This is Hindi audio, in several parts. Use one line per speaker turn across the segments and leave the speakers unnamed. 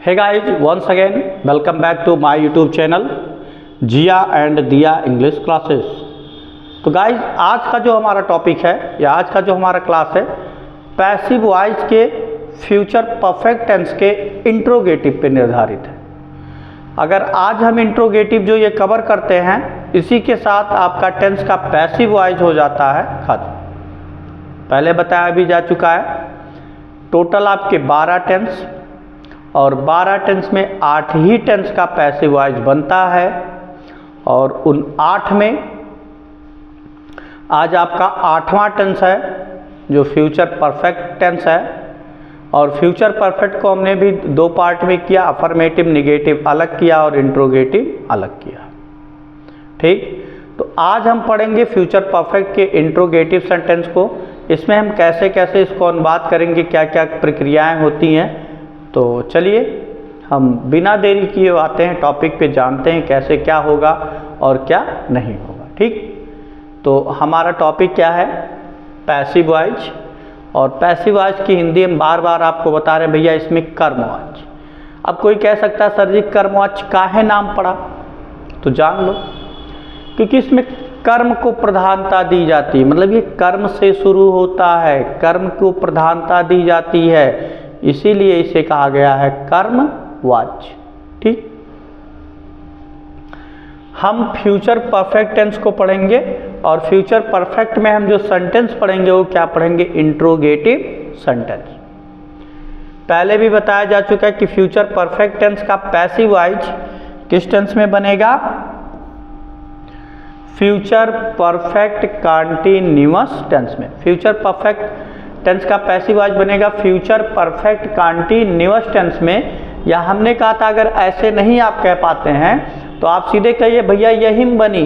Hey guys, once again welcome back to my YouTube channel Jiya and Diya English classes. तो गाइज आज का जो हमारा टॉपिक है या आज का जो हमारा क्लास है पैसिव वॉइस के फ्यूचर परफेक्ट टेंस के इंट्रोगेटिव पे निर्धारित है। अगर आज हम इंट्रोगेटिव जो ये कवर करते हैं इसी के साथ आपका टेंस का पैसिव वॉइस हो जाता है खत्म। पहले बताया भी जा चुका है टोटल आपके 12 टेंस और 12 टेंस में 8 ही टेंस का पैसिव वॉइस बनता है और उन 8 में आज आपका 8वां टेंस है जो फ्यूचर परफेक्ट टेंस है। और फ्यूचर परफेक्ट को हमने भी 2 पार्ट में किया, अफर्मेटिव निगेटिव अलग किया और इंट्रोगेटिव अलग किया। ठीक, तो आज हम पढ़ेंगे फ्यूचर परफेक्ट के इंट्रोगेटिव सेंटेंस को। इसमें हम कैसे कैसे इसको अनुवाद करेंगे, क्या क्या प्रक्रियाएं होती हैं। तो चलिए हम बिना देरी किए आते हैं टॉपिक पे, जानते हैं कैसे क्या होगा और क्या नहीं होगा। ठीक, तो हमारा टॉपिक क्या है, पैसिव वॉइस। और पैसिव वॉइस की हिंदी हम बार बार आपको बता रहे हैं भैया इसमें कर्मवाच्य। अब कोई कह सकता है सर जी कर्मवाच्य काहे नाम पड़ा, तो जान लो क्योंकि इसमें कर्म को प्रधानता दी जाती है, मतलब ये कर्म से शुरू होता है, कर्म को प्रधानता दी जाती है, इसीलिए इसे कहा गया है कर्मवाच्य। ठीक, हम फ्यूचर परफेक्ट टेंस को पढ़ेंगे और फ्यूचर परफेक्ट में हम जो सेंटेंस पढ़ेंगे वो क्या पढ़ेंगे, इंट्रोगेटिव सेंटेंस। पहले भी बताया जा चुका है कि फ्यूचर परफेक्ट टेंस का पैसिव वॉइस किस टेंस में बनेगा, फ्यूचर परफेक्ट कंटीन्यूअस टेंस में। फ्यूचर परफेक्ट टेंस का पैसिव वॉइस बनेगा फ्यूचर परफेक्ट कंटीन्यूअस टेंस में। या हमने कहा था अगर ऐसे नहीं आप कह पाते हैं तो आप सीधे कहिए भैया यही बनी,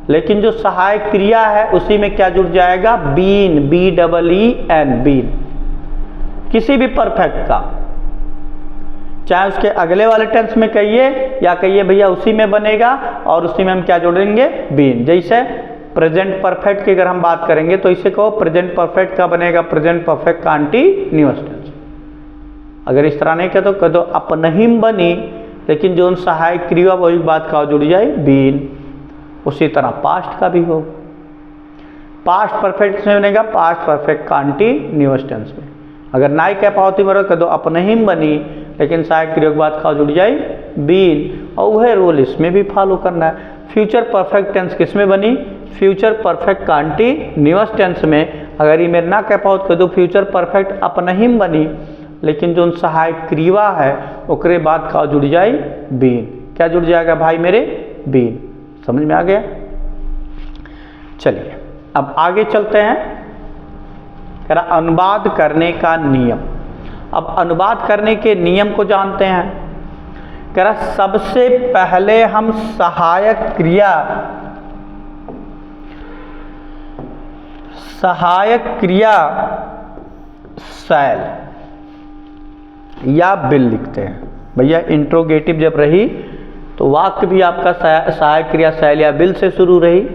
लेकिन जो सहायक क्रिया है उसी में क्या जुड़ जाएगा, बीन, BEEN, बीन। किसी भी परफेक्ट का, चाहे उसके अगले वाले टेंस में कहिए या कहिए भैया उसी में बनेगा और उसी में हम क्या जोड़ेंगे, बीन। जैसे प्रेजेंट परफेक्ट की अगर हम बात करेंगे तो इसे कहो प्रेजेंट परफेक्ट का बनेगा प्रेजेंट परफेक्ट कंटीन्यूअस टेंस। अगर इस तरह नहीं कह दो अपनहिम बनी, लेकिन जो उन सहायक क्रिया वही बात का जुड़ जाए बीन। उसी तरह पास्ट का भी हो, पास्ट परफेक्ट में बनेगा पास्ट परफेक्ट कंटीन्यूअस टेंस में। अगर नाई कह पाओती मरो कह दो अपनहिम बनी, लेकिन सहायक क्रिया बात का जुड़ जाए बीन। और वह रूल इसमें भी फॉलो करना है। फ्यूचर परफेक्ट टेंस किस में बनी, फ्यूचर परफेक्ट कंटीन्यूअस टेंस में। अगर ये मेरे ना कह पाओ तो कह दो फ्यूचर परफेक्ट अपनहिम बनी, लेकिन जो सहायक क्रिया है ओकरे बाद का जुड़ जाए बीन। क्या जुड़ जाएगा भाई मेरे, बीन। समझ में आ गया। चलिए अब आगे चलते हैं। कह रहा अनुवाद करने का नियम। अब अनुवाद करने के नियम को जानते हैं। कह रहा सबसे पहले हम सहायक क्रिया शैल या बिल लिखते हैं। भैया इंट्रोगेटिव जब रही तो वाक्य भी आपका सहायक क्रिया शैल या बिल से शुरू रही।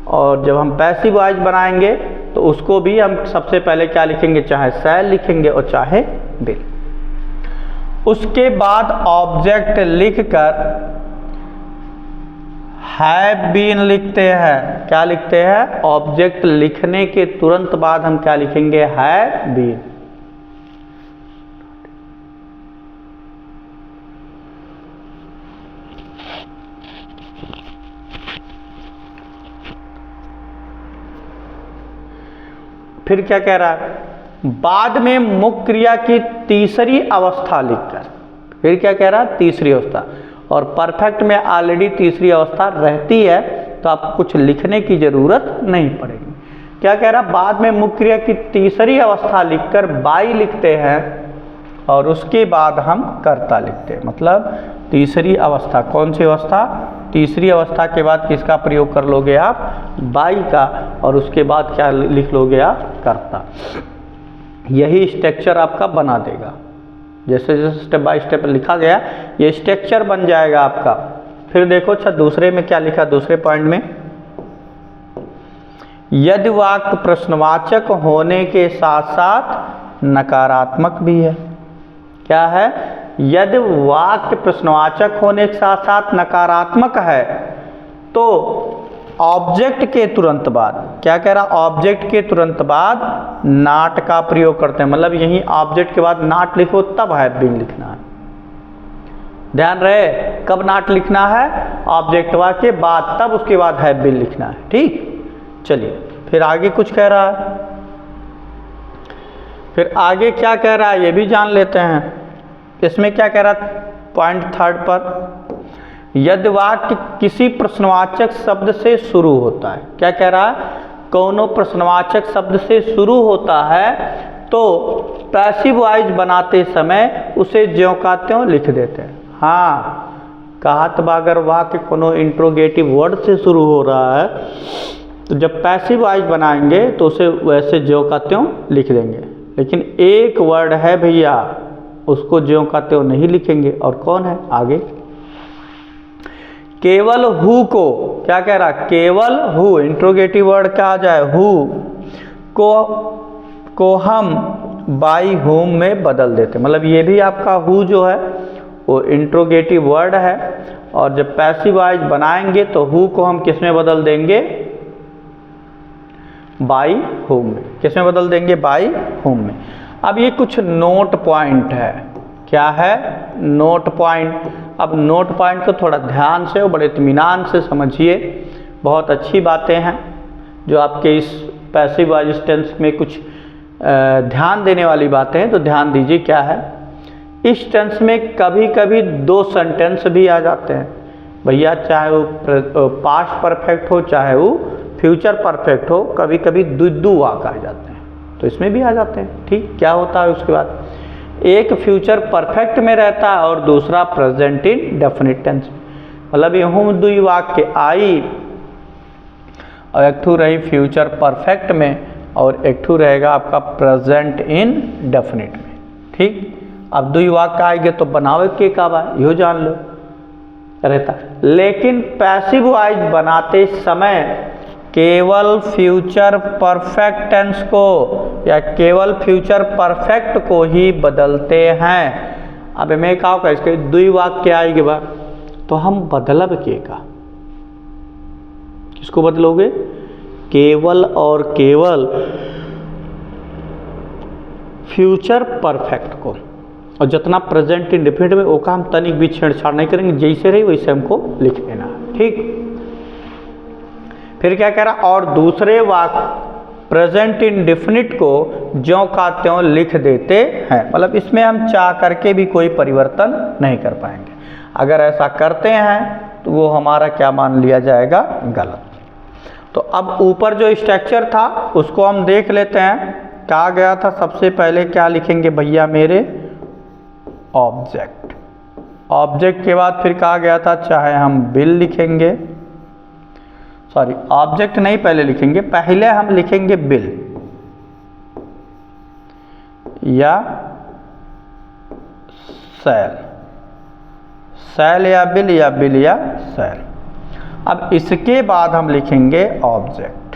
और जब हम पैसिव वॉइस बनाएंगे तो उसको भी हम सबसे पहले क्या लिखेंगे, चाहे शैल लिखेंगे और चाहे बिल। उसके बाद ऑब्जेक्ट लिखकर हैव बीन लिखते हैं। क्या लिखते हैं, ऑब्जेक्ट लिखने के तुरंत बाद हम क्या लिखेंगे, हैव बीन। फिर क्या कह रहा है, बाद में मुख्य क्रिया की तीसरी अवस्था लिखकर। फिर क्या कह रहा है, तीसरी अवस्था। और परफेक्ट में ऑलरेडी तीसरी अवस्था रहती है तो आपको कुछ लिखने की जरूरत नहीं पड़ेगी। क्या कह रहा है, बाद में मुख्य क्रिया की तीसरी अवस्था लिखकर बाई लिखते हैं और उसके बाद हम कर्ता लिखते हैं। मतलब तीसरी अवस्था, कौन सी अवस्था, तीसरी अवस्था के बाद किसका प्रयोग कर लोगे आप, बाई का, और उसके बाद क्या लिख लोगे आप, कर्ता। यही स्ट्रक्चर आपका बना देगा। जैसे जैसे स्टेप बाय स्टेप लिखा गया ये स्ट्रक्चर बन जाएगा आपका। फिर देखो अच्छा दूसरे में क्या लिखा, दूसरे पॉइंट में यदि वाक्य प्रश्नवाचक होने के साथ साथ नकारात्मक भी है। क्या है, यदि वाक्य प्रश्नवाचक होने के साथ साथ नकारात्मक है तो ऑब्जेक्ट के तुरंत बाद, क्या कह रहा, ऑब्जेक्ट के तुरंत बाद नॉट का प्रयोग करते हैं। मतलब यही ऑब्जेक्ट के बाद नॉट लिखो तब हैव बीन लिखना है। ध्यान रहे, कब नॉट लिखना है, ऑब्जेक्ट के बाद, तब उसके बाद हैव बीन लिखना है। ठीक, चलिए फिर आगे कुछ कह रहा है। फिर आगे क्या कह रहा है ये भी जान लेते हैं। इसमें क्या कह रहा है, पॉइंट 3 पर, यदि वाक्य किसी प्रश्नवाचक शब्द से शुरू होता है, क्या कह रहा है, कोनो प्रश्नवाचक शब्द से शुरू होता है तो पैसिव वॉइस बनाते समय उसे ज्यों का त्यों लिख देते हैं। हाँ, कहा तो अगर वाक्य कोनो इंट्रोगेटिव वर्ड से शुरू हो रहा है तो जब पैसिव वॉइस बनाएंगे तो उसे वैसे ज्यों का त्यों लिख देंगे। लेकिन एक वर्ड है भैया, उसको ज्यों का त्यों नहीं लिखेंगे, और कौन है, आगे केवल हु को, क्या कह रहा, केवल हु, इंट्रोगेटिव वर्ड क्या आ जाए, हु को हम बाई होम में बदल देते। मतलब ये भी आपका हु जो है वो इंट्रोगेटिव वर्ड है, और जब पैसिव वॉइस बनाएंगे तो हु को हम किस में बदल देंगे, बाई होम में। किस में बदल देंगे, बाई होम में। अब ये कुछ नोट पॉइंट है, क्या है, नोट पॉइंट। अब नोट पॉइंट को थोड़ा ध्यान से और बड़े इत्मीनान से समझिए, बहुत अच्छी बातें हैं जो आपके इस पैसिव वॉइस टेंस में कुछ ध्यान देने वाली बातें हैं, तो ध्यान दीजिए क्या है। इस टेंस में कभी कभी 2 सेंटेंस भी आ जाते हैं भैया, चाहे वो पास्ट परफेक्ट हो चाहे वो फ्यूचर परफेक्ट हो, कभी कभी 2 वाक्य आ जाते हैं, तो इसमें भी आ जाते हैं। ठीक, क्या होता है उसके बाद, एक फ्यूचर परफेक्ट में रहता है और दूसरा प्रेजेंट इन डेफिनिट टेंस। मतलब यूँ 2 वाक्य आई और एक ठू रही फ्यूचर परफेक्ट में और एक ठू रहेगा आपका प्रेजेंट इन डेफिनिट में। ठीक, अब 2 वाक्य आएंगे तो बनावे के का बा, यो जान लो रहता। लेकिन पैसिव वॉइस बनाते समय केवल फ्यूचर परफेक्ट टेंस को या केवल फ्यूचर परफेक्ट को ही बदलते हैं। अब मैं क्या होगा, इसके 2 वाक्य आएंगे बा तो हम बदलब के का, किसको बदलोगे, केवल और केवल फ्यूचर परफेक्ट को, और जितना प्रेजेंट इंडेफिनिट में वो का हम तनिक भी छेड़छाड़ नहीं करेंगे, जैसे रही वैसे हमको लिख लेना। ठीक, फिर क्या कह रहा, और दूसरे वाक्य प्रेजेंट इंडेफिनिट को ज्यों का त्यों लिख देते हैं। मतलब इसमें हम चाह करके भी कोई परिवर्तन नहीं कर पाएंगे। अगर ऐसा करते हैं तो वो हमारा क्या मान लिया जाएगा, गलत। तो अब ऊपर जो स्ट्रक्चर था उसको हम देख लेते हैं। कहा गया था सबसे पहले क्या लिखेंगे भैया मेरे, ऑब्जेक्ट। ऑब्जेक्ट के बाद फिर कहा गया था चाहे हम बिल लिखेंगे, सॉरी ऑब्जेक्ट नहीं पहले लिखेंगे, पहले हम लिखेंगे बिल या सेल, सेल या बिल या बिल या सेल। अब इसके बाद हम लिखेंगे ऑब्जेक्ट।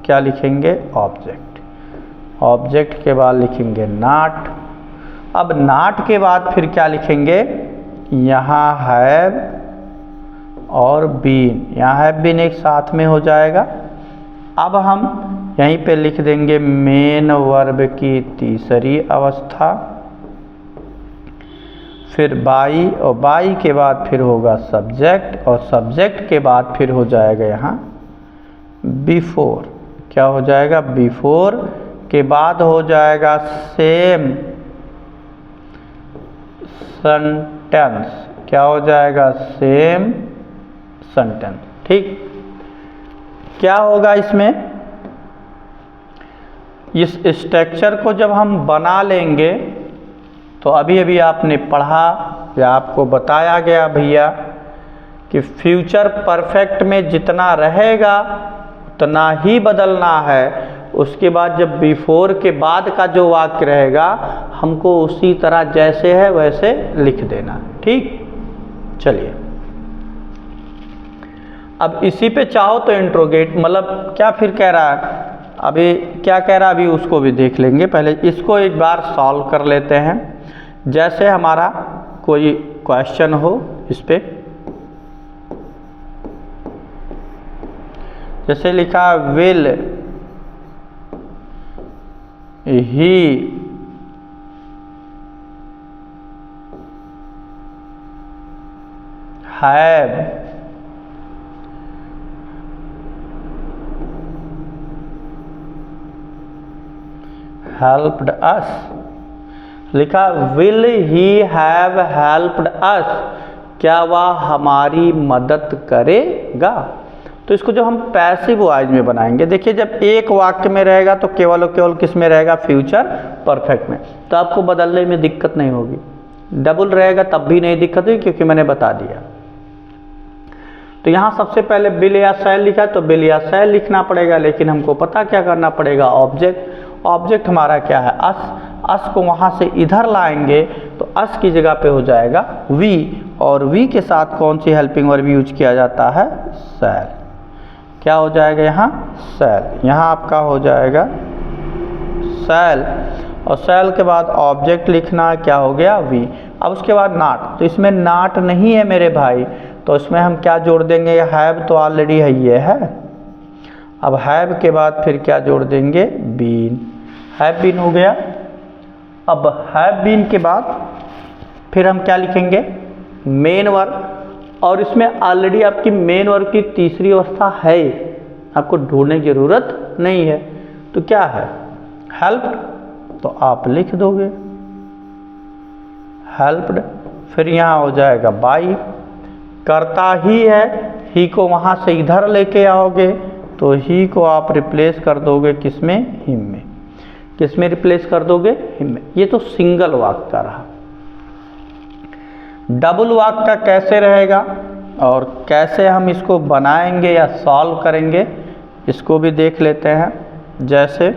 क्या लिखेंगे, ऑब्जेक्ट। ऑब्जेक्ट के बाद लिखेंगे नॉट। अब नॉट के बाद फिर क्या लिखेंगे, यहाँ हैव और बीन, यहाँ हैव बीन एक साथ में हो जाएगा। अब हम यहीं पे लिख देंगे मेन वर्ब की तीसरी अवस्था, फिर बाई, और बाई के बाद फिर होगा सब्जेक्ट, और सब्जेक्ट के बाद फिर हो जाएगा यहाँ बिफोर। क्या हो जाएगा, बिफोर के बाद हो जाएगा सेम सेंटेंस। क्या हो जाएगा, सेम सेंटेंस। ठीक, क्या होगा इसमें, इस स्ट्रक्चर को जब हम बना लेंगे तो अभी अभी आपने पढ़ा या आपको बताया गया भैया कि फ्यूचर परफेक्ट में जितना रहेगा उतना ही बदलना है। उसके बाद जब बिफोर के बाद का जो वाक्य रहेगा हमको उसी तरह जैसे है वैसे लिख देना है। ठीक, चलिए अब इसी पे चाहो तो इंट्रोगेट, मतलब क्या फिर कह रहा है, अभी क्या कह रहा है अभी उसको भी देख लेंगे। पहले इसको एक बार सॉल्व कर लेते हैं। जैसे हमारा कोई क्वेश्चन हो इस पे, जैसे लिखा will he have helped us, लिखा will he have helped us, क्या वह हमारी मदद करेगा। तो इसको जो हम पैसिव वॉइस में बनाएंगे, देखिए जब एक वाक्य में रहेगा तो केवल और केवल किस में रहेगा, फ्यूचर परफेक्ट में, तो आपको बदलने में दिक्कत नहीं होगी। डबल रहेगा तब भी नहीं दिक्कत होगी क्योंकि मैंने बता दिया। तो यहाँ सबसे पहले बिल या शैल लिखा तो बिल या शैल लिखना पड़ेगा, लेकिन हमको पता क्या करना पड़ेगा, ऑब्जेक्ट। ऑब्जेक्ट हमारा क्या है, अस को वहाँ से इधर लाएंगे तो अस की जगह पे हो जाएगा वी, और वी के साथ कौन सी हेल्पिंग वर्ब यूज किया जाता है, शैल। क्या हो जाएगा यहाँ, शैल। यहाँ आपका हो जाएगा शैल, और शैल के बाद ऑब्जेक्ट लिखना, क्या हो गया, वी। अब उसके बाद नॉट, तो इसमें नॉट नहीं है मेरे भाई, तो इसमें हम क्या जोड़ देंगे, हैव तो ऑलरेडी है, ये है। अब हैव के बाद फिर क्या जोड़ देंगे, बीन। हैव बीन हो गया। अब हैव बीन के बाद फिर हम क्या लिखेंगे, मेन वर्ब, और इसमें ऑलरेडी आपकी मेन वर्ब की तीसरी अवस्था है, आपको ढूंढने की जरूरत नहीं है। तो क्या है, हेल्प्ड, तो आप लिख दोगे हेल्प्ड। फिर यहाँ हो जाएगा बाई, करता ही है, ही को वहाँ से इधर लेके आओगे तो ही को आप रिप्लेस कर दोगे किसमें, हिम में। किसमें रिप्लेस कर दोगे, हिम में। ये तो सिंगल वाक्य का रहा। डबल वाक्य का कैसे रहेगा और कैसे हम इसको बनाएंगे या सॉल्व करेंगे, इसको भी देख लेते हैं। जैसे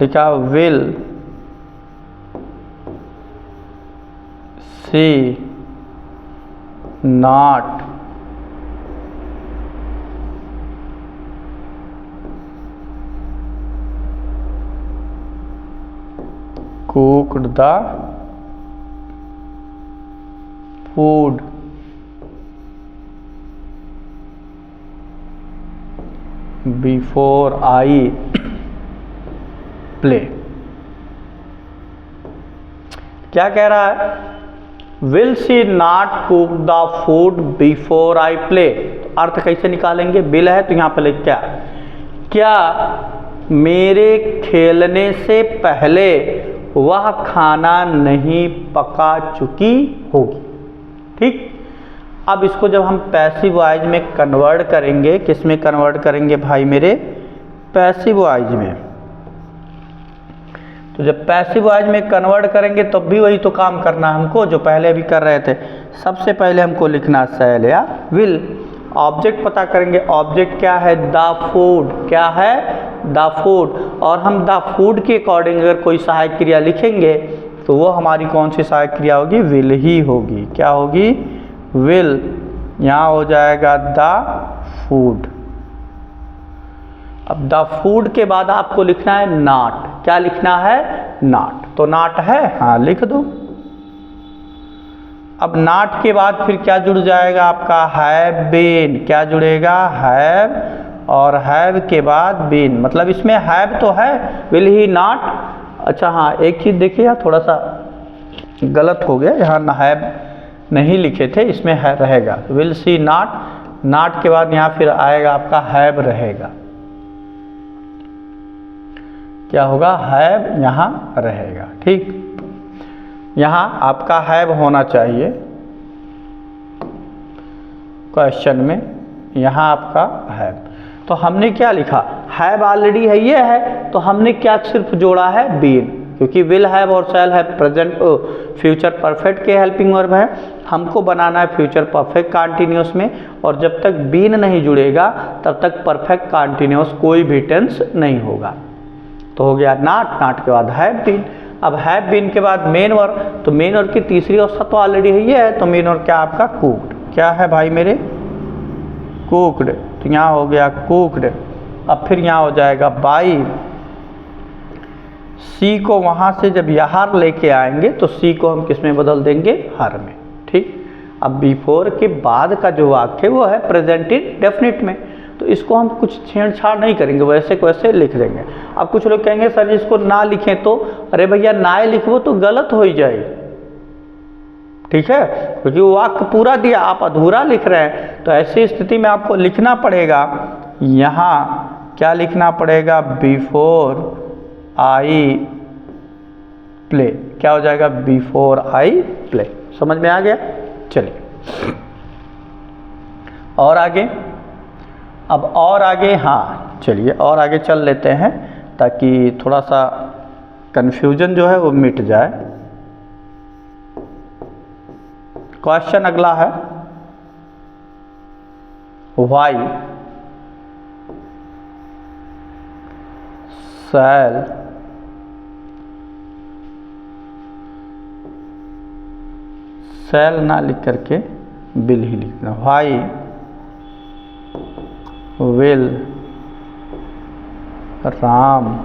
लिखा will see not cooked the food before I play। क्या कह रहा है, will she not cook the food before I play। तो अर्थ कैसे निकालेंगे, बिल है तो यहाँ पे लिख क्या मेरे खेलने से पहले वह खाना नहीं पका चुकी होगी। ठीक, अब इसको जब हम पैसिव वॉइस में कन्वर्ट करेंगे, किस में कन्वर्ट करेंगे भाई मेरे, पैसिव वॉइस में। तो जब पैसिव वॉइस में कन्वर्ट करेंगे तब भी वही तो काम करना हमको जो पहले अभी कर रहे थे। सबसे पहले हमको लिखना शैल या विल। ऑब्जेक्ट पता करेंगे, ऑब्जेक्ट क्या है, द फूड। क्या है, द फूड। और हम द फूड के अकॉर्डिंग अगर कोई सहायक क्रिया लिखेंगे तो वो हमारी कौन सी सहायक क्रिया होगी, विल ही होगी। क्या होगी, विल। यहाँ हो जाएगा द फूड। अब द फूड के बाद आपको लिखना है नॉट। क्या लिखना है, नॉट। तो नॉट है, हाँ लिख दो। अब नॉट के बाद फिर क्या जुड़ जाएगा आपका, हैव बीन। क्या जुड़ेगा, हैव, और हैव के बाद बीन। मतलब इसमें हैव तो है, विल ही नॉट। अच्छा हाँ, एक चीज़ देखिए यार, थोड़ा सा गलत हो गया, यहाँ हैव नहीं लिखे थे, इसमें है रहेगा विल सी नॉट। नॉट के बाद यहाँ फिर आएगा आपका हैव रहेगा। क्या होगा, हैव यहाँ रहेगा। ठीक, यहाँ आपका हैव होना चाहिए क्वेश्चन में, यहाँ आपका हैव। तो हमने क्या लिखा, हैव ऑलरेडी है, ये है, तो हमने क्या सिर्फ जोड़ा है, बीन। क्योंकि विल हैव और shall have present future perfect के हेल्पिंग वर्ब है, हमको बनाना है फ्यूचर परफेक्ट कॉन्टिन्यूस में। और जब तक बीन नहीं जुड़ेगा तब तक परफेक्ट कॉन्टिन्यूस कोई भी टेंस नहीं होगा। तो हो गया नॉट, नॉट के बाद हैव बीन। अब हैव बीन के बाद मेन वर्ब, तो मेन वर्ब की तीसरी अवस्था तो ऑलरेडी है, ये है, तो मेन वर्ब क्या आपका, कुक्ड। क्या है भाई मेरे, कुक्ड। तो यहाँ हो गया कुक्ड। अब फिर यहाँ हो जाएगा बाई। सी को वहाँ से जब यहाँ लेके आएंगे तो सी को हम किस में बदल देंगे, हर में। ठीक, अब बिफोर के बाद का जो वाक्य वो है प्रेजेंट इंडेफिनिट में, तो इसको हम कुछ छेड़छाड़ नहीं करेंगे, वैसे को वैसे लिख देंगे। अब कुछ लोग कहेंगे सर जी इसको ना लिखें तो, अरे भैया ना लिखो तो गलत हो ही जाएगी, ठीक है, क्योंकि वो वाक्य पूरा दिया, आप अधूरा लिख रहे हैं। तो ऐसी स्थिति में आपको लिखना पड़ेगा, यहाँ क्या लिखना पड़ेगा, बिफोर आई प्ले, क्या हो जाएगा, बिफोर आई प्ले। समझ में आ गया? चलिए और आगे, अब और आगे, हाँ चलिए और आगे चल लेते हैं ताकि थोड़ा सा कन्फ्यूजन जो है वो मिट जाए। क्वेश्चन अगला है, व्हाई शैल ना लिख करके विल ही लिखना, why will Ram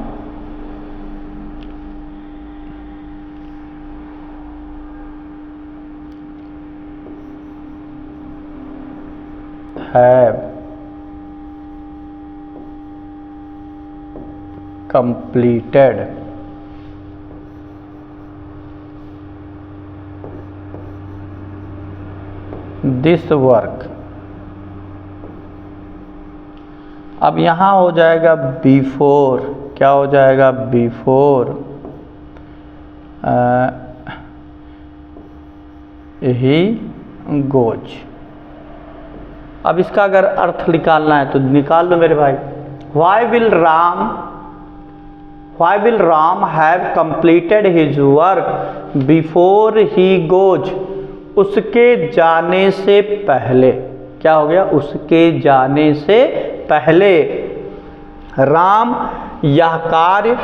have completed this work। अब यहाँ हो जाएगा बिफोर, क्या हो जाएगा, बिफोर ही गोज। अब इसका अगर अर्थ निकालना है तो निकाल लो मेरे भाई। Why will Ram have completed his work before he goes. उसके जाने से पहले, क्या हो गया, उसके जाने से पहले राम यह कार्य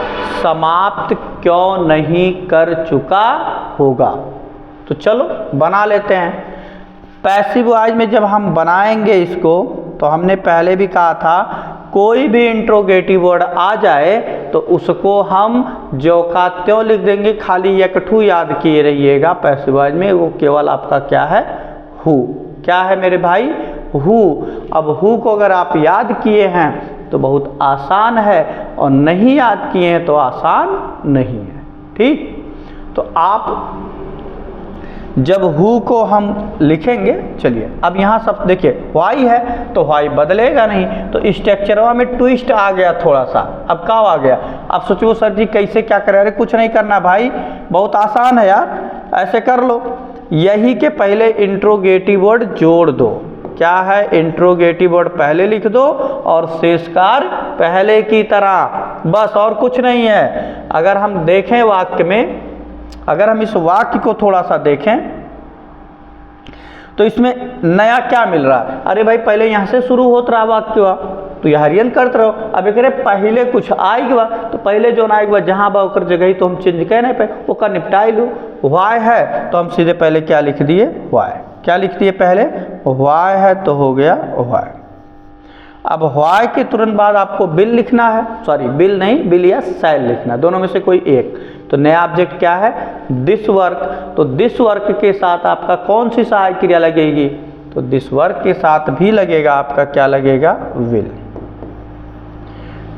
समाप्त क्यों नहीं कर चुका होगा। तो चलो बना लेते हैं। पैसिव वॉइस में जब हम बनाएंगे इसको, तो हमने पहले भी कहा था कोई भी इंट्रोगेटिव वर्ड आ जाए तो उसको हम जो का त्यों लिख देंगे, खाली एकठू याद किए रहिएगा पैसिव वॉइस में, वो केवल आपका क्या है, हु। क्या है मेरे भाई, हु। अब हु को अगर आप याद किए हैं तो बहुत आसान है, और नहीं याद किए हैं तो आसान नहीं है। ठीक, तो आप जब हु को हम लिखेंगे, चलिए अब यहाँ सब देखिए, व्हाई है तो व्हाई बदलेगा नहीं, तो स्ट्रक्चरवा में ट्विस्ट आ गया थोड़ा सा। अब क्या आ गया, अब सोचो सर जी कैसे क्या करें, अरे कुछ नहीं करना भाई, बहुत आसान है यार, ऐसे कर लो, यही के पहले इंट्रोगेटिव वर्ड जोड़ दो। क्या है, इंट्रोगेटिव वर्ड पहले लिख दो और शेषकार पहले की तरह, बस और कुछ नहीं है। अगर हम देखें वाक्य में, अगर हम इस वाक्य को थोड़ा सा देखें तो इसमें नया क्या मिल रहा है, अरे भाई पहले यहाँ से शुरू होता रहा वाक्य हुआ तो यह हरियन करते रहो। अब एक पहले कुछ आएगा तो पहले जो ना आएगा जहाँ बा ओकर जगह तो हम चेंज कह नहीं पाए, वो का निपटाई लो। वाई है तो हम सीधे पहले क्या लिख दिए, वाई। क्या लिख दिए पहले, वाई है तो हो गया वाई। अब वाई के तुरंत बाद आपको बिल लिखना है, सॉरी बिल नहीं, बिल या शैल लिखना, दोनों में से कोई एक। तो नया ऑब्जेक्ट क्या है, दिस वर्क। तो दिस वर्क के साथ आपका कौन सी सहायक क्रिया लगेगी, तो दिस वर्क के साथ भी लगेगा आपका, क्या लगेगा, विल।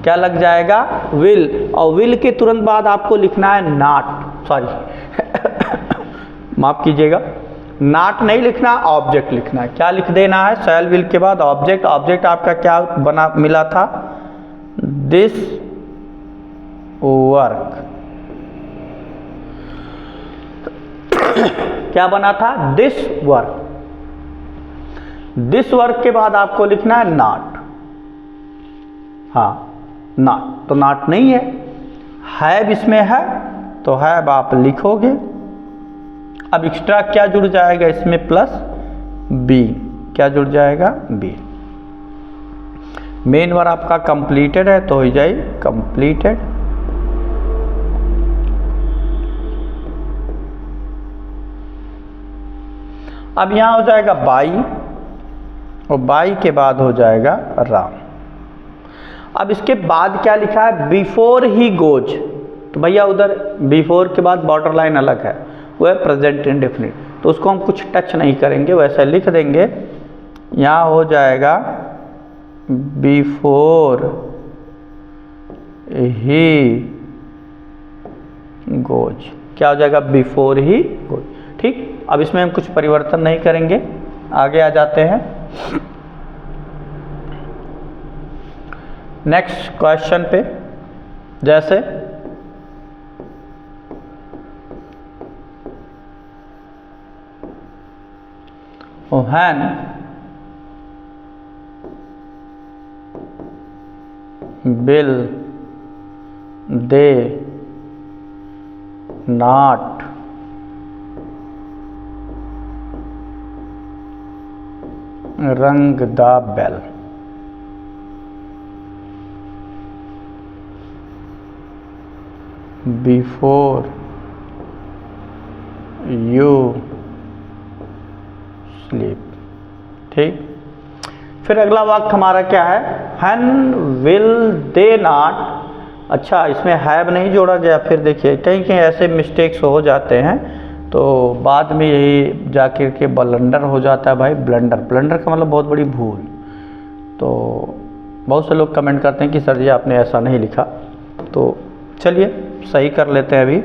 क्या लग जाएगा, विल। और विल के तुरंत बाद आपको लिखना है नॉट, सॉरी माफ कीजिएगा, नॉट नहीं लिखना, ऑब्जेक्ट लिखना है। क्या लिख देना है, शैल विल के बाद ऑब्जेक्ट। ऑब्जेक्ट आपका क्या बना मिला था, दिस वर्क। क्या बना था, दिस वर्क। दिस वर्क के बाद आपको लिखना है नॉट, हाँ नॉट, तो नॉट नहीं है, हैव इसमें है तो हैव आप लिखोगे। अब एक्स्ट्रा क्या जुड़ जाएगा इसमें, प्लस बी। क्या जुड़ जाएगा, बी। मेन वर्ब आपका कंप्लीटेड है तो हो जाए कंप्लीटेड। अब यहां हो जाएगा बाई, और बाई के बाद हो जाएगा राम। अब इसके बाद क्या लिखा है, बिफोर ही गोज। तो भैया उधर बिफोर के बाद बॉर्डर लाइन अलग है, वो है प्रेजेंट इंडेफिनिट, तो उसको हम कुछ टच नहीं करेंगे, वैसे लिख देंगे। यहाँ हो जाएगा बिफोर ही गोज, क्या हो जाएगा, बिफोर ही गोज। ठीक, अब इसमें हम कुछ परिवर्तन नहीं करेंगे, आगे आ जाते हैं नेक्स्ट क्वेश्चन पे। जैसे when will they not ring the bell? Before you sleep। ठीक, फिर अगला वाक्य हमारा क्या है, When will they not। अच्छा, इसमें हैव नहीं जोड़ा गया। फिर देखिए कहीं कहीं ऐसे मिस्टेक्स हो जाते हैं, तो बाद में यही जाकर के ब्लंडर हो जाता है भाई। ब्लंडर, ब्लंडर का मतलब बहुत बड़ी भूल। तो बहुत से लोग कमेंट करते हैं कि सर जी आपने ऐसा नहीं लिखा, तो चलिए सही कर लेते हैं। अभी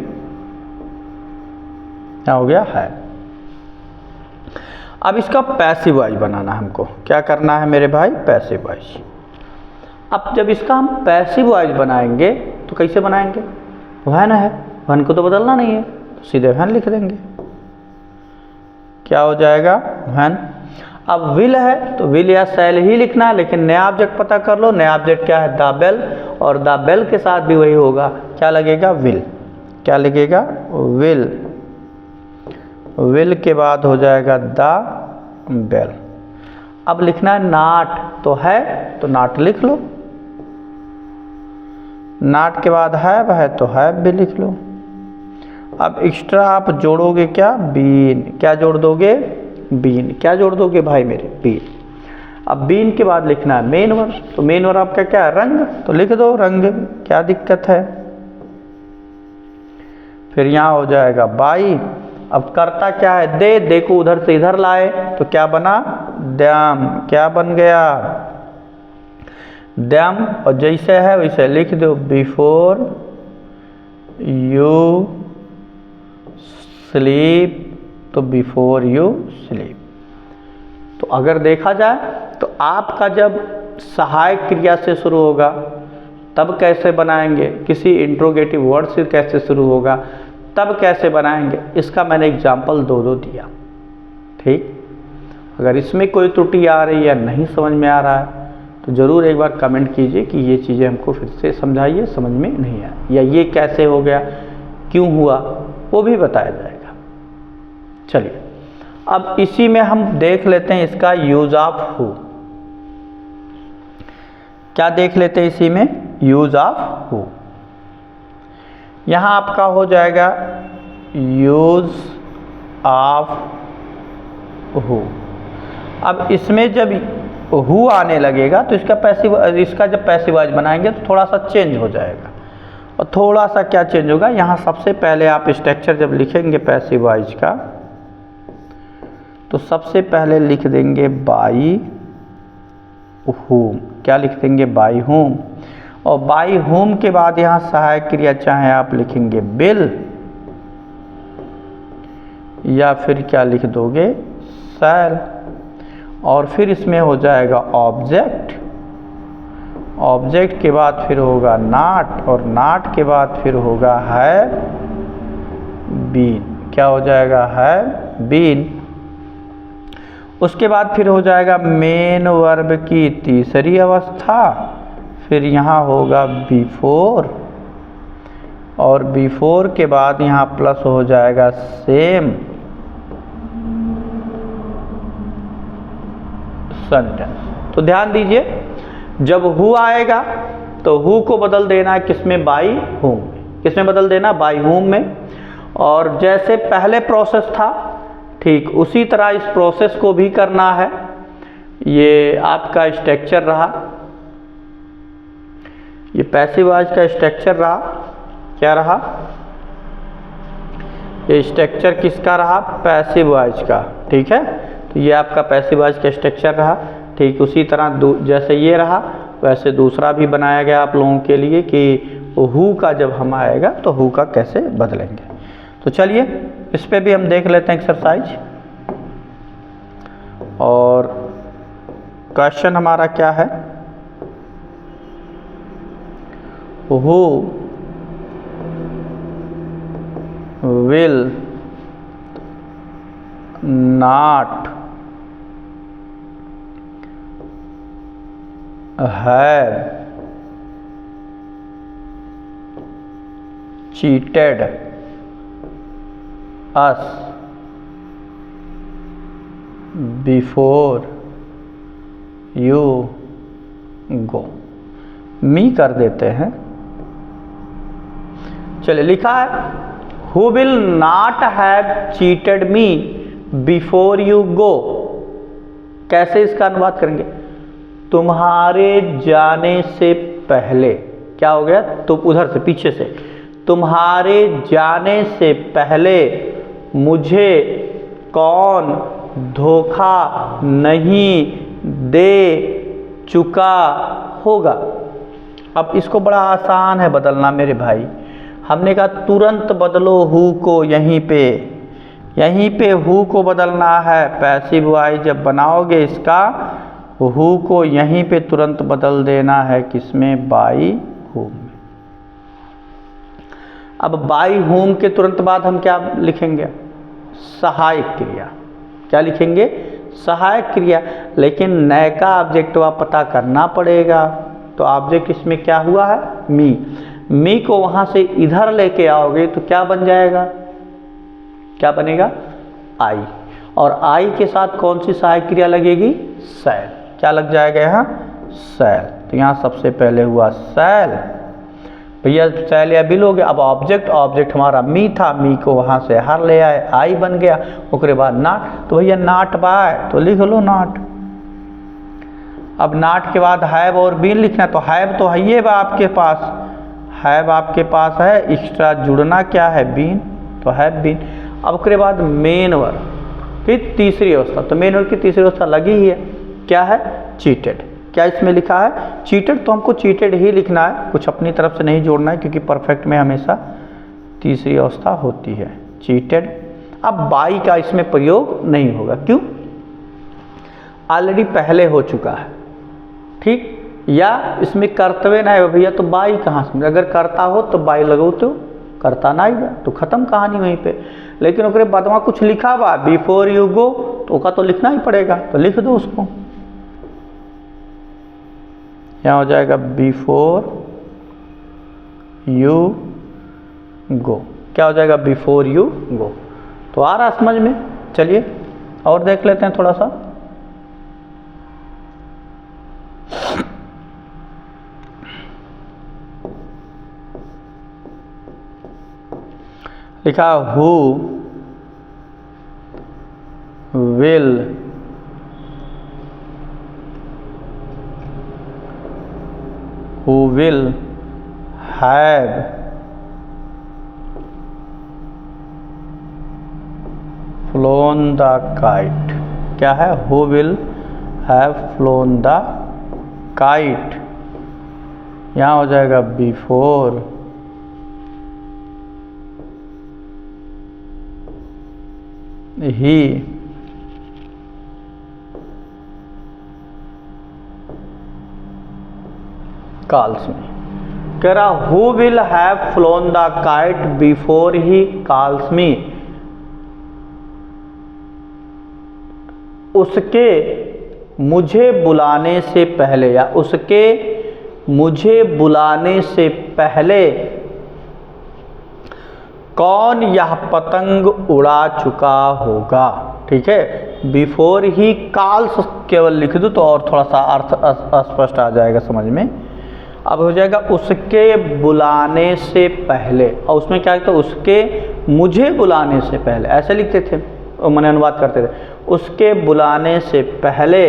क्या हो गया है। अब इसका पैसिव वॉइस बनाना है हमको। क्या करना है मेरे भाई, पैसिव वॉइस। अब जब इसका हम पैसिव वॉइस बनाएंगे तो कैसे बनाएंगे, व्हेन है, व्हेन को तो बदलना नहीं है, तो सीधे व्हेन लिख देंगे। क्या हो जाएगा, व्हेन। अब विल है तो विल या शैल ही लिखना है, लेकिन नया ऑब्जेक्ट पता कर लो। नया ऑब्जेक्ट क्या है, द बेल, और द बेल के साथ भी वही होगा, क्या लगेगा, विल। क्या लगेगा, विल। विल के बाद हो जाएगा द बेल। अब लिखना है नाट, तो है तो नाट लिख लो। नाट के बाद है तो है भी लिख लो। अब एक्स्ट्रा आप जोड़ोगे क्या, बीन। क्या जोड़ दोगे, बीन। क्या जोड़ दोगे भाई मेरे, बीन। अब बीन के बाद लिखना है मेन वर्ब, तो मेन वर्ब आपका क्या है, रंग, तो लिख दो रंग। क्या दिक्कत है। फिर यहाँ हो जाएगा बाई। अब करता क्या है, दे, दे को उधर से इधर लाए तो क्या बना, द्याम। क्या बन गया, द्याम। और जैसे है वैसे लिख दो, बिफोर यू स्लीप, तो बिफोर यू स्लीप। तो अगर देखा जाए तो आपका जब सहायक क्रिया से शुरू होगा तब कैसे बनाएंगे, किसी इंट्रोगेटिव वर्ड से कैसे शुरू होगा तब कैसे बनाएंगे, इसका मैंने एग्जाम्पल दो दिया। ठीक, अगर इसमें कोई त्रुटि आ रही है या नहीं समझ में आ रहा है तो ज़रूर एक बार कमेंट कीजिए कि ये चीज़ें हमको फिर से समझाइए, समझ में नहीं आया, या ये कैसे हो गया, क्यों हुआ, वो भी बताया जाएगा। चलिए अब इसी में हम देख लेते हैं इसका यूज ऑफ हु। क्या देख लेते हैं इसी में, यूज ऑफ हु। यहां आपका हो जाएगा यूज ऑफ हु। अब इसमें जब हु आने लगेगा तो इसका जब पैसिव वॉइस बनाएंगे तो थोड़ा सा चेंज हो जाएगा। और थोड़ा सा क्या चेंज होगा, यहाँ सबसे पहले आप स्ट्रक्चर जब लिखेंगे पैसिव वॉइस का तो सबसे पहले लिख देंगे बाई होम। क्या लिख देंगे, बाई होम। और बाई होम के बाद यहाँ सहायक क्रिया चाहे आप लिखेंगे बिल, या फिर क्या लिख दोगे, शैल। और फिर इसमें हो जाएगा ऑब्जेक्ट। ऑब्जेक्ट के बाद फिर होगा नाट, और नाट के बाद फिर होगा है बीन। क्या हो जाएगा, है बीन। उसके बाद फिर हो जाएगा मेन वर्ब की तीसरी अवस्था, फिर यहाँ होगा बिफोर, और बिफोर के बाद यहाँ प्लस हो जाएगा सेम सेंटेंस। तो ध्यान दीजिए, जब हु आएगा तो हु को बदल देना है किसमें, बाई होम। किसमें बदल देना, बाई होम में। और जैसे पहले प्रोसेस था ठीक उसी तरह इस प्रोसेस को भी करना है। ये आपका स्ट्रक्चर रहा, ये पैसिव वॉइस का स्ट्रक्चर रहा। क्या रहा, ये स्ट्रक्चर किसका रहा, पैसिव वॉइस का। ठीक है, तो ये आपका पैसिव वॉइस का स्ट्रक्चर रहा। ठीक उसी तरह जैसे ये रहा वैसे दूसरा भी बनाया गया आप लोगों के लिए कि हु का जब हम आएगा तो हु का कैसे बदलेंगे। तो चलिए इस पे भी हम देख लेते हैं एक्सरसाइज। और क्वेश्चन हमारा क्या है, who will not have cheated us before you go। मी कर देते हैं। चलिए लिखा है who will not have cheated me before you go। कैसे इसका अनुवाद करेंगे, तुम्हारे जाने से पहले। क्या हो गया, तो उधर से पीछे से, तुम्हारे जाने से पहले मुझे कौन धोखा नहीं दे चुका होगा। अब इसको बड़ा आसान है बदलना मेरे भाई। हमने कहा तुरंत बदलो हु को, यहीं पे हु को बदलना है। पैसिव वॉइस जब बनाओगे इसका, हु को यहीं पे तुरंत बदल देना है, किसमें, बाई होम में। अब बाई होम के तुरंत बाद हम क्या लिखेंगे, सहायक क्रिया। क्या लिखेंगे, सहायक क्रिया। लेकिन नए का ऑब्जेक्ट पता करना पड़ेगा। तो ऑब्जेक्ट इसमें क्या हुआ है, मी को वहां से इधर लेके आओगे तो क्या बन जाएगा, क्या बनेगा, आई। और आई के साथ कौन सी सहायक क्रिया लगेगी, शैल। क्या लग जाएगा यहाँ, शैल। तो यहाँ सबसे पहले हुआ शैल। भैया शैल या बिल हो गया। अब ऑब्जेक्ट हमारा मी था, मी को वहाँ से हर ले आए, आई बन गया। उसके बाद नाट, तो भैया नाट बाय, तो लिख लो नाट। अब नाट के बाद हैव और बीन लिखना है। तो हैव तो है ये आपके पास, हैव आपके पास है, एक्स्ट्रा जुड़ना क्या है, बीन, तो हैव बीन। अब उसके बाद मेन वर्ब की तीसरी अवस्था, तो मेन वर्ब की तीसरी अवस्था लगी ही है, क्या है, चीटेड। क्या इसमें लिखा है, चीटेड। तो हमको चीटेड ही लिखना है, कुछ अपनी तरफ से नहीं जोड़ना है, क्योंकि परफेक्ट में हमेशा तीसरी अवस्था होती है, चीटेड। अब बाई का इसमें प्रयोग नहीं होगा, क्यों, ऑलरेडी पहले हो चुका है। ठीक, या इसमें कर्तव्य ना है भैया, तो बाई कहाँ से, अगर करता हो तो बाई लगो, तो करता ना ही, तो खत्म कहानी वहीं पे। लेकिन उसके बाद वहाँ कुछ लिखा हुआ बिफोर यू गो, तो उसका तो लिखना ही पड़ेगा, तो लिख दो उसको। यहाँ हो जाएगा बिफोर यू गो। क्या हो जाएगा, बिफोर यू गो। तो आ रहा समझ में। चलिए और देख लेते हैं थोड़ा सा। लिखा who will have flown the kite। क्या है, who will have flown the kite। यहाँ हो जाएगा before he calls me। कह रहा who will have flown the kite before he calls me। उसके मुझे बुलाने से पहले, या उसके मुझे बुलाने से पहले कौन यह पतंग उड़ा चुका होगा। ठीक है, बिफोर ही कॉल्स केवल लिख दो तो और थोड़ा सा अर्थ स्पष्ट आ जाएगा समझ में। अब हो जाएगा उसके बुलाने से पहले, और उसमें क्या कहते, उसके मुझे बुलाने से पहले, ऐसे लिखते थे, मैंने अनुवाद करते थे। उसके बुलाने से पहले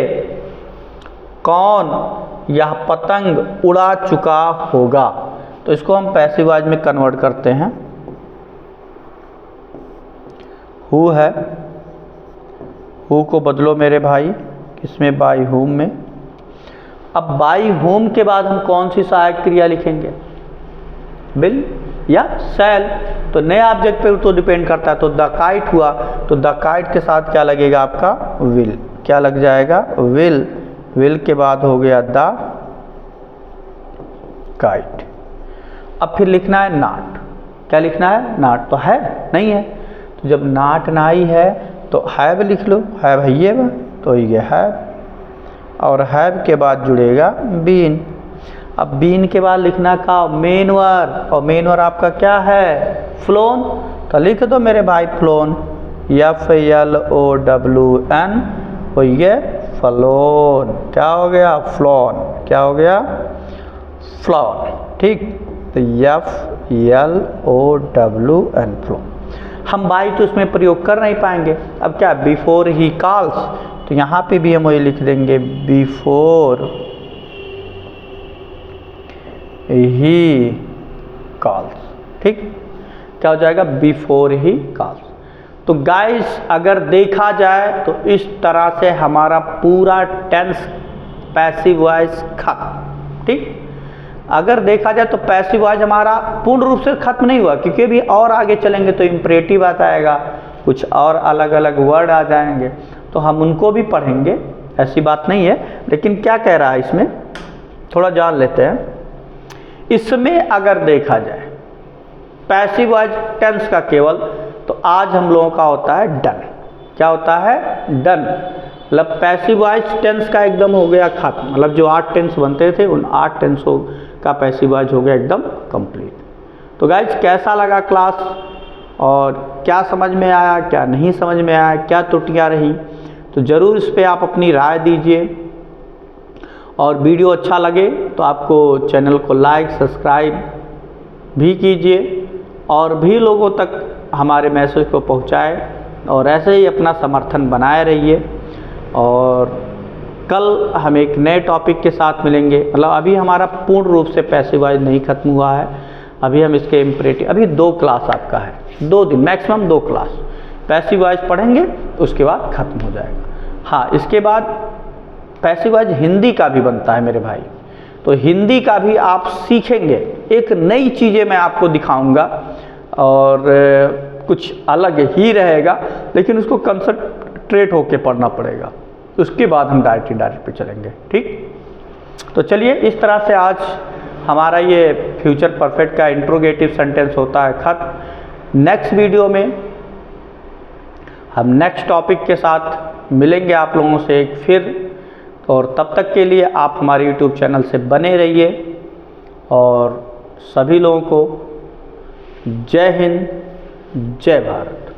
कौन यह पतंग उड़ा चुका होगा। तो तो इसको हम पैसिव वॉइस में कन्वर्ट करते हैं। हु है, हु को बदलो मेरे भाई किसमें, बाई हुम में। अब बाई होम के बाद हम कौन सी सहायक क्रिया लिखेंगे, विल या शैल। तो नए ऑब्जेक्ट पे तो डिपेंड करता है। तो द काइट हुआ तो द काइट के साथ क्या लगेगा आपका, विल। क्या लग जाएगा, विल। विल के बाद हो गया द काइट। अब फिर लिखना है नॉट। क्या लिखना है, नॉट। तो है नहीं है, तो जब नॉट नहीं है तो हैव लिख लो। हैव है ये, तो ये हैव, और हैव के बाद जुड़ेगा बीन। अब बीन के बाद लिखना का मेनवर, और मेनवर आपका क्या है, फ्लोन। तो लिख दो मेरे भाई फ्लोन, FLOWN, तो ये फ्लोन। क्या हो गया, फ्लोन। क्या हो गया, फ्लोन। ठीक, तो FLOWN, फ्लोन। हम बाई तो इसमें प्रयोग कर नहीं पाएंगे। अब क्या, बिफोर ही कॉल्स, तो यहाँ पे भी हम वही लिख देंगे, बिफोर ही कॉल्स। ठीक, क्या हो जाएगा, बिफोर ही कॉल्स। तो गाइस अगर देखा जाए तो इस तरह से हमारा पूरा टेंस पैसिव वॉइस खत्म। ठीक, अगर देखा जाए तो पैसिव वॉइस हमारा पूर्ण रूप से खत्म नहीं हुआ, क्योंकि भी और आगे चलेंगे तो इम्परेटिव आता आएगा, कुछ और अलग अलग वर्ड आ जाएंगे, तो हम उनको भी पढ़ेंगे, ऐसी बात नहीं है। लेकिन क्या कह रहा है इसमें, थोड़ा जान लेते हैं। इसमें अगर देखा जाए पैसिव वॉइस टेंस का केवल, तो आज हम लोगों का होता है डन। क्या होता है, डन। मतलब पैसिव वॉइस टेंस का एकदम हो गया खत्म। मतलब जो 8 टेंस बनते थे उन 8 टेंसों का पैसिव वॉइस हो गया एकदम कंप्लीट। तो गाइज कैसा लगा क्लास, और क्या समझ में आया, क्या नहीं समझ में आया, क्या त्रुटियां रही, तो ज़रूर इस पर आप अपनी राय दीजिए। और वीडियो अच्छा लगे तो आपको चैनल को लाइक सब्सक्राइब भी कीजिए, और भी लोगों तक हमारे मैसेज को पहुंचाएं, और ऐसे ही अपना समर्थन बनाए रहिए। और कल हम एक नए टॉपिक के साथ मिलेंगे। मतलब अभी हमारा पूर्ण रूप से पैसिव वॉइस नहीं खत्म हुआ है, अभी हम इसके इम्परेटिव, अभी 2 क्लास आपका है, 2 दिन मैक्सिमम 2 क्लास पैसिव वॉइस पढ़ेंगे, उसके बाद खत्म हो जाएगा। हाँ, इसके बाद पैसिव वॉइस हिंदी का भी बनता है मेरे भाई, तो हिंदी का भी आप सीखेंगे। एक नई चीज़ें मैं आपको दिखाऊंगा, और कुछ अलग ही रहेगा, लेकिन उसको कंसंट्रेट होके पढ़ना पड़ेगा। उसके बाद हम डायरेक्ट पे चलेंगे। ठीक, तो चलिए इस तरह से आज हमारा ये फ्यूचर परफेक्ट का इंट्रोगेटिव सेंटेंस होता है खत्म। नेक्स्ट वीडियो में हम नेक्स्ट टॉपिक के साथ मिलेंगे आप लोगों से एक फिर, और तब तक के लिए आप हमारे यूट्यूब चैनल से बने रहिए। और सभी लोगों को जय हिंद, जय भारत।